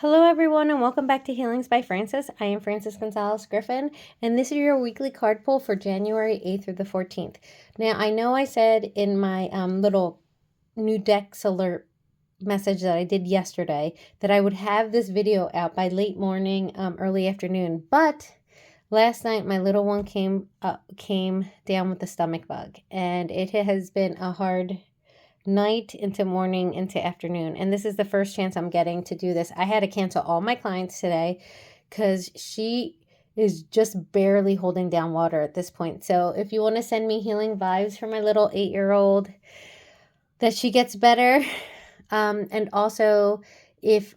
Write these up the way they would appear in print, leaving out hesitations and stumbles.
Hello, everyone, and welcome back to Healings by Francis. I am Francis Gonzalez Griffin, and this is your weekly card pull for January 8th through the 14th. Now, I know I said in my little new decks alert message that I did yesterday that I would have this video out by late morning, early afternoon, but last night my little one came down with a stomach bug, and it has been a hard night into morning into afternoon, and this is the first chance I'm getting to do this. I had to cancel all my clients today because she is just barely holding down water at this point. So if you want to send me healing vibes for my little 8-year-old that she gets better, and also if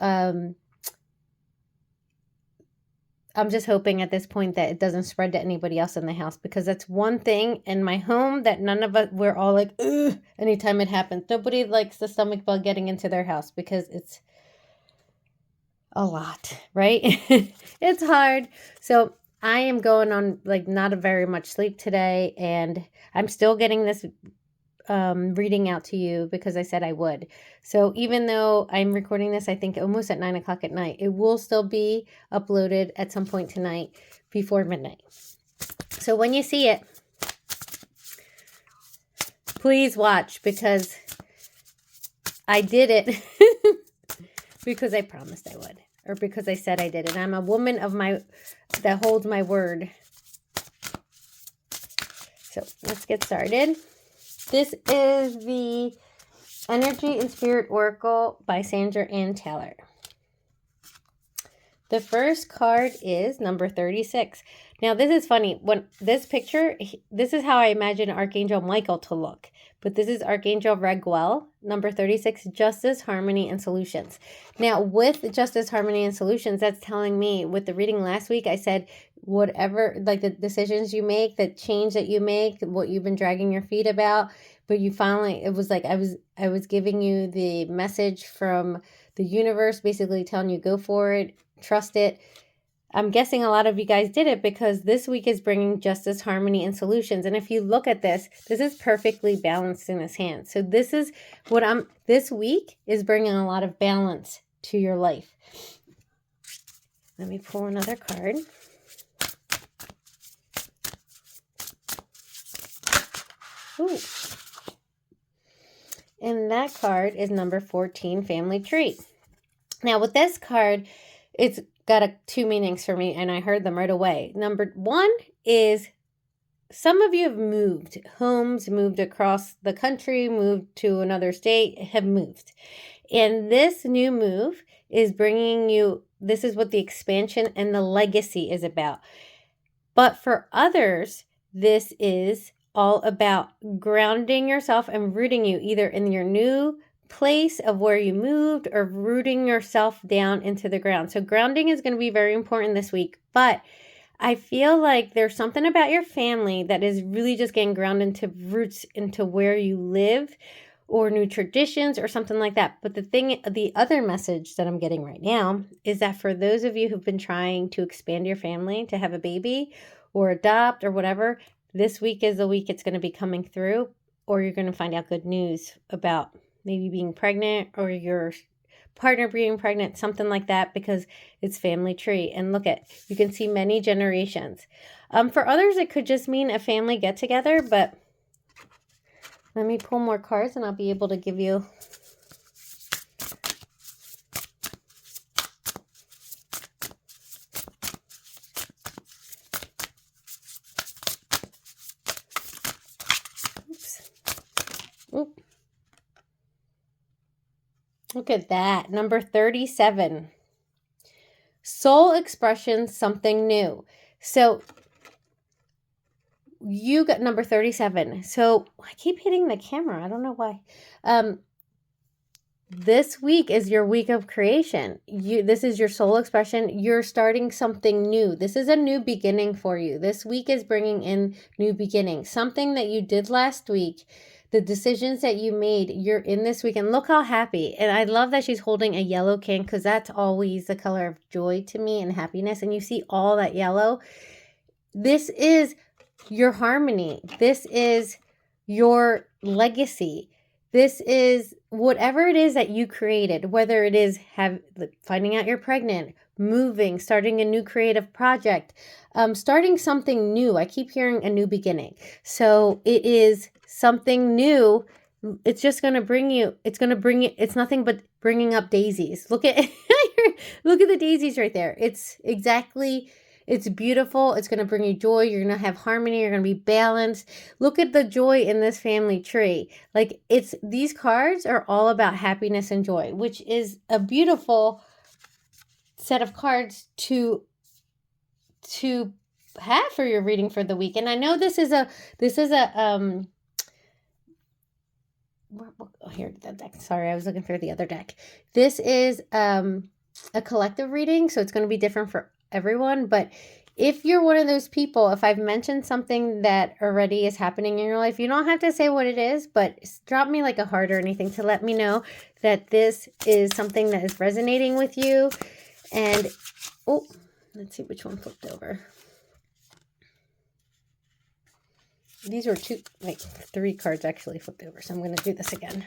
I'm just hoping at this point that it doesn't spread to anybody else in the house, because that's one thing in my home that none of us, we're all like, ugh, anytime it happens. Nobody likes the stomach bug getting into their house because it's a lot, right? It's hard. So I am going on like not a very much sleep today, and I'm still getting this reading out to you because I said I would. So even though I'm recording this, I think almost at 9 o'clock at night, it will still be uploaded at some point tonight before midnight. So when you see it, please watch, because I did it because I promised I would, or because I said I did it. I'm a woman that holds my word. So let's get started. This is the Energy and Spirit Oracle by Sandra and Taylor. The first card is number 36. Now, this is funny. When this picture, this is how I imagine Archangel Michael to look. But this is Archangel Raguel, number 36, Justice, Harmony, and Solutions. Now, with Justice, Harmony, and Solutions, that's telling me, with the reading last week, I said, whatever, like the decisions you make, the change that you make, what you've been dragging your feet about, but you finally, it was like I was giving you the message from the universe, basically telling you go for it, trust it. I'm guessing a lot of you guys did it because this week is bringing justice, harmony, and solutions. And if you look at this is perfectly balanced in this hand. So this is this week is bringing a lot of balance to your life. Let me pull another card. Ooh. And that card is number 14, Family Tree. Now with this card, it's got two meanings for me, and I heard them right away. Number one is some of you have moved homes, moved across the country, moved to another state, have moved. And this new move is bringing you, this is what the expansion and the legacy is about. But for others, this is all about grounding yourself and rooting you either in your new place of where you moved or rooting yourself down into the ground. So grounding is going to be very important this week, but I feel like there's something about your family that is really just getting grounded into roots into where you live or new traditions or something like that. But the other message that I'm getting right now is that for those of you who've been trying to expand your family, to have a baby or adopt or whatever, this week is the week it's going to be coming through, or you're going to find out good news about maybe being pregnant or your partner being pregnant, something like that, because it's family tree. And look you can see many generations. For others, it could just mean a family get together, but let me pull more cards and I'll be able to give you. Oop. Look at that. Number 37. Soul expression, something new. So you got number 37. So I keep hitting the camera. I don't know why. This week is your week of creation. This is your soul expression. You're starting something new. This is a new beginning for you. This week is bringing in new beginnings. Something that you did last week, the decisions that you made, you're in this week. And look how happy. And I love that she's holding a yellow can, because that's always the color of joy to me and happiness. And you see all that yellow. This is your harmony. This is your legacy. This is whatever it is that you created, whether it is finding out you're pregnant, moving, starting a new creative project, starting something new. I keep hearing a new beginning. So it is something new. It's just going to bring you, it's nothing but bringing up daisies. Look at the daisies right there. It's beautiful. It's going to bring you joy. You're going to have harmony. You're going to be balanced. Look at the joy in this family tree. Like these cards are all about happiness and joy, which is a beautiful set of cards to have for your reading for the week. And I know this is a here, the deck. Sorry, I was looking for the other deck. This is a collective reading, so it's going to be different for everyone. But if you're one of those people, if I've mentioned something that already is happening in your life, you don't have to say what it is, but drop me like a heart or anything to let me know that this is something that is resonating with you. And, oh, let's see which one flipped over. These were three cards actually flipped over. So I'm going to do this again.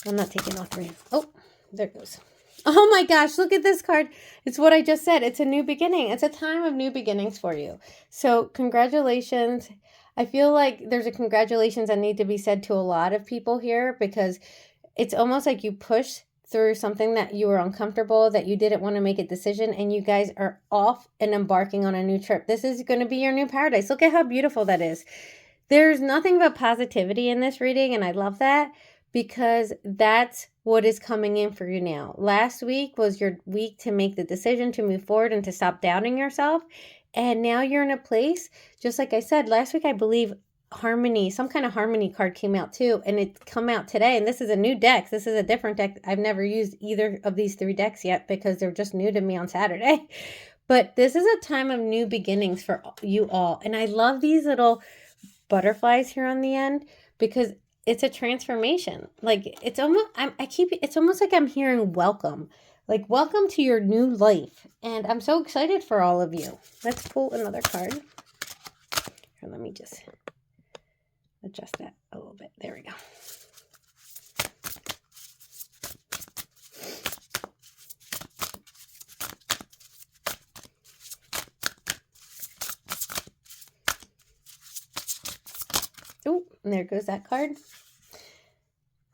I'm not taking all three. Oh, there it goes. Oh my gosh, look at this card. It's what I just said. It's a new beginning. It's a time of new beginnings for you. So congratulations. I feel like there's a congratulations that need to be said to a lot of people here, because it's almost like you pushed through something that you were uncomfortable, that you didn't want to make a decision, and you guys are off and embarking on a new trip. This is going to be your new paradise. Look at how beautiful that is. There's nothing but positivity in this reading, and I love that, because that's what is coming in for you now. Last week was your week to make the decision to move forward and to stop doubting yourself. And now you're in a place, just like I said, last week I believe harmony, some kind of harmony card came out too, and it come out today. And this is a new deck. This is a different deck. I've never used either of these three decks yet because they're just new to me on Saturday. But this is a time of new beginnings for you all. And I love these little butterflies here on the end, because it's a transformation. Like it's almost like I'm hearing welcome. Like welcome to your new life. And I'm so excited for all of you. Let's pull another card. Here, let me just adjust that a little bit. There we go. Oh, and there goes that card.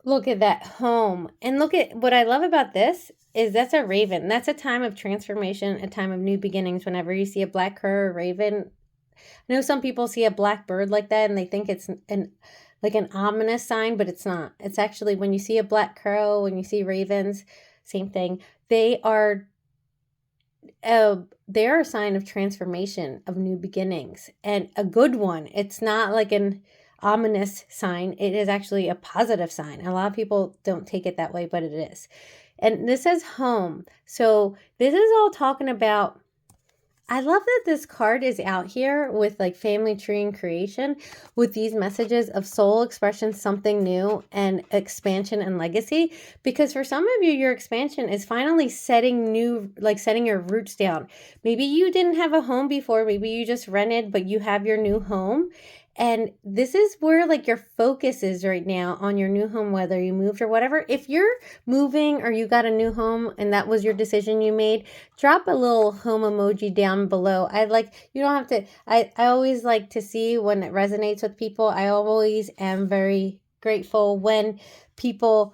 Look at that home. And look at what I love about this is that's a raven. That's a time of transformation, a time of new beginnings. Whenever you see a black crow or raven, I know some people see a black bird like that and they think it's an ominous sign, but it's not. It's actually, when you see a black crow, when you see ravens, same thing. They are a sign of transformation, of new beginnings, and a good one. It's not like an ominous sign. It is actually a positive sign. A lot of people don't take it that way, but it is. And this says home. So this is all talking about, I love that this card is out here with like family tree and creation, with these messages of soul expression, something new, and expansion and legacy. Because for some of you, your expansion is finally setting your roots down. Maybe you didn't have a home before. Maybe you just rented, but you have your new home. And this is where like your focus is right now, on your new home, whether you moved or whatever. If you're moving or you got a new home and that was your decision you made, drop a little home emoji down below. You don't have to, I always like to see when it resonates with people. I always am very grateful when people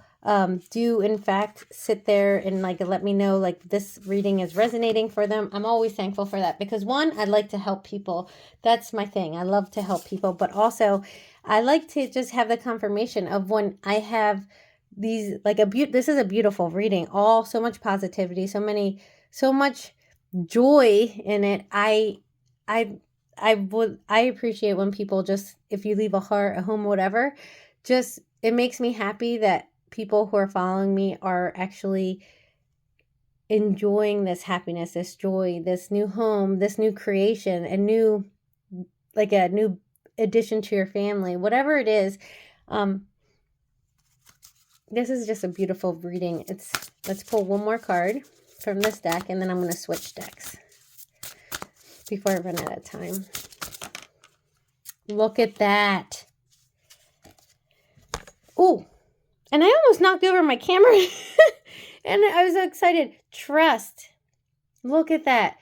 do in fact sit there and like let me know like this reading is resonating for them. I'm always thankful for that, because one, I like to help people. That's my thing. I love to help people, but also I like to just have the confirmation of when I have these like this is a beautiful reading, all so much positivity, so much joy in it. I appreciate when people just, if you leave a heart, a home, whatever, just, it makes me happy that people who are following me are actually enjoying this happiness, this joy, this new home, this new creation, a new addition to your family, whatever it is. This is just a beautiful reading. Let's pull one more card from this deck, and then I'm going to switch decks before I run out of time. Look at that. Ooh. And I almost knocked over my camera. And I was so excited. Trust. Look at that.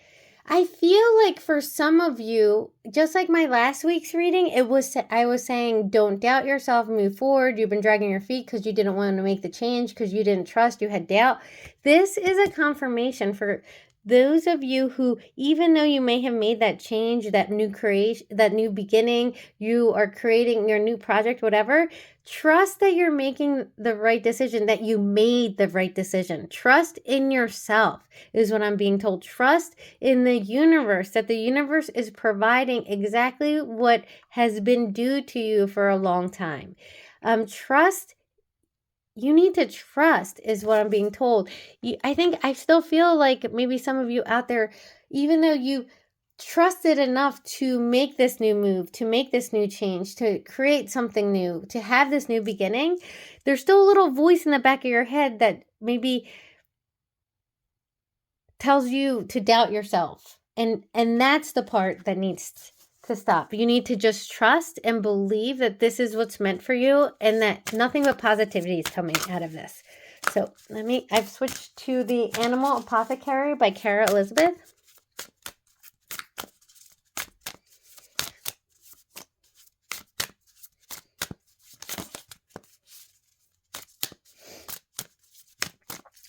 I feel like for some of you, just like my last week's reading, I was saying, don't doubt yourself, move forward. You've been dragging your feet because you didn't want to make the change, because you didn't trust, you had doubt. This is a confirmation for those of you who, even though you may have made that change, that new creation, that new beginning, you are creating your new project, whatever, trust that you're making the right decision, that you made the right decision. Trust in yourself is what I'm being told. Trust in the universe, that the universe is providing exactly what has been due to you for a long time. Trust. You need to trust is what I'm being told. I still feel like maybe some of you out there, even though you trusted enough to make this new move, to make this new change, to create something new, to have this new beginning, there's still a little voice in the back of your head that maybe tells you to doubt yourself. And that's the part that needs to stop. You need to just trust and believe that this is what's meant for you and that nothing but positivity is coming out of this. So I've switched to the Animal Apothecary by Cara Elizabeth.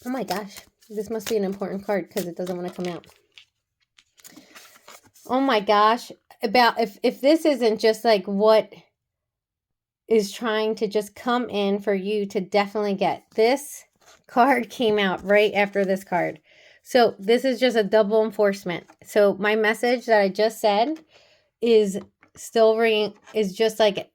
Oh my gosh, this must be an important card because it doesn't want to come out. Oh my gosh, about if this isn't just like what is trying to just come in for you to definitely get. This card came out right after this card. So this is just a double enforcement. So my message that I just said is still ringing, is just like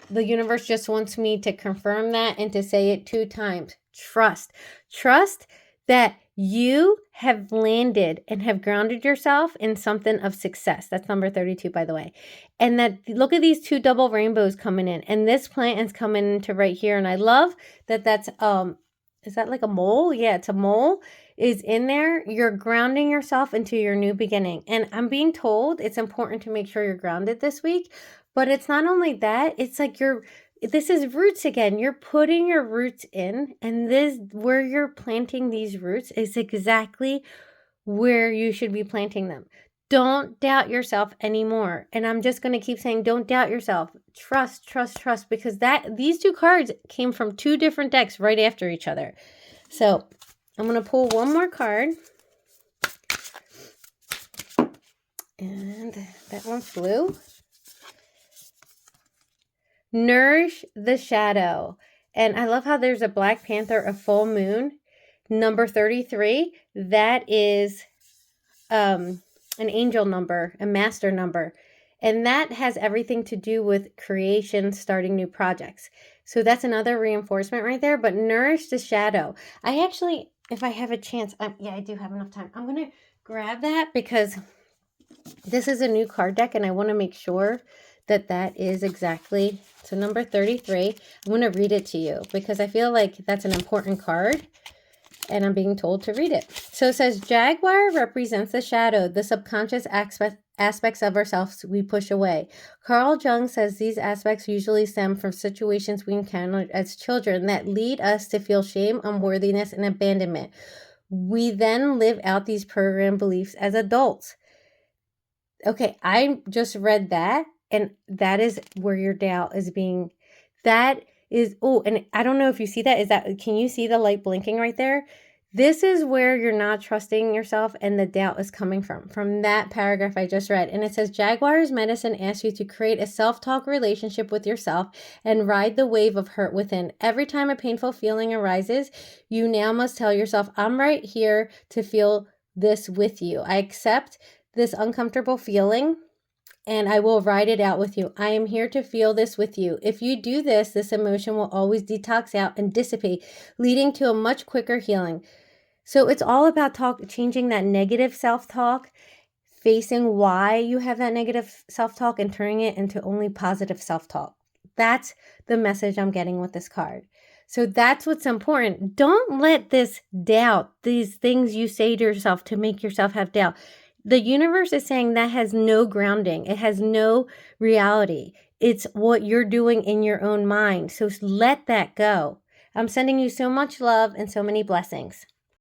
the universe just wants me to confirm that and to say it 2 times. Trust. Trust that you have landed and have grounded yourself in something of success. That's number 32, by the way. And that, look at these 2 double rainbows coming in. And this plant is coming into right here. And I love that that's, is that like a mole? Yeah, it's a mole is in there. You're grounding yourself into your new beginning. And I'm being told it's important to make sure you're grounded this week. But it's not only that, it's like this is roots again. You're putting your roots in, and this, where you're planting these roots, is exactly where you should be planting them. Don't doubt yourself anymore. And I'm just going to keep saying, don't doubt yourself. Trust, trust, trust, because these 2 cards came from 2 different decks right after each other. So I'm going to pull one more card. And that one flew. Nourish the Shadow. And I love how there's a Black Panther, a full moon, number 33. That is an angel number, a master number. And that has everything to do with creation, starting new projects. So that's another reinforcement right there. But Nourish the Shadow. I actually, if I have a chance, I do have enough time. I'm going to grab that because this is a new card deck and I want to make sure that is exactly, so number 33, I'm going to read it to you because I feel like that's an important card and I'm being told to read it. So it says, Jaguar represents the shadow, the subconscious aspects of ourselves we push away. Carl Jung says these aspects usually stem from situations we encountered as children that lead us to feel shame, unworthiness, and abandonment. We then live out these programmed beliefs as adults. Okay, I just read that. And that is where your doubt is being, that is, oh, and I don't know if you see that. Can you see the light blinking right there? This is where you're not trusting yourself and the doubt is coming from that paragraph I just read. And it says, Jaguar's medicine asks you to create a self-talk relationship with yourself and ride the wave of hurt within. Every time a painful feeling arises, you now must tell yourself, I'm right here to feel this with you. I accept this uncomfortable feeling and I will ride it out with you. I am here to feel this with you. If you do this, this emotion will always detox out and dissipate, leading to a much quicker healing. So it's all about changing that negative self-talk, facing why you have that negative self-talk and turning it into only positive self-talk. That's the message I'm getting with this card. So that's what's important. Don't let this doubt, these things you say to yourself to make yourself have doubt. The universe is saying that has no grounding. It has no reality. It's what you're doing in your own mind. So let that go. I'm sending you so much love and so many blessings.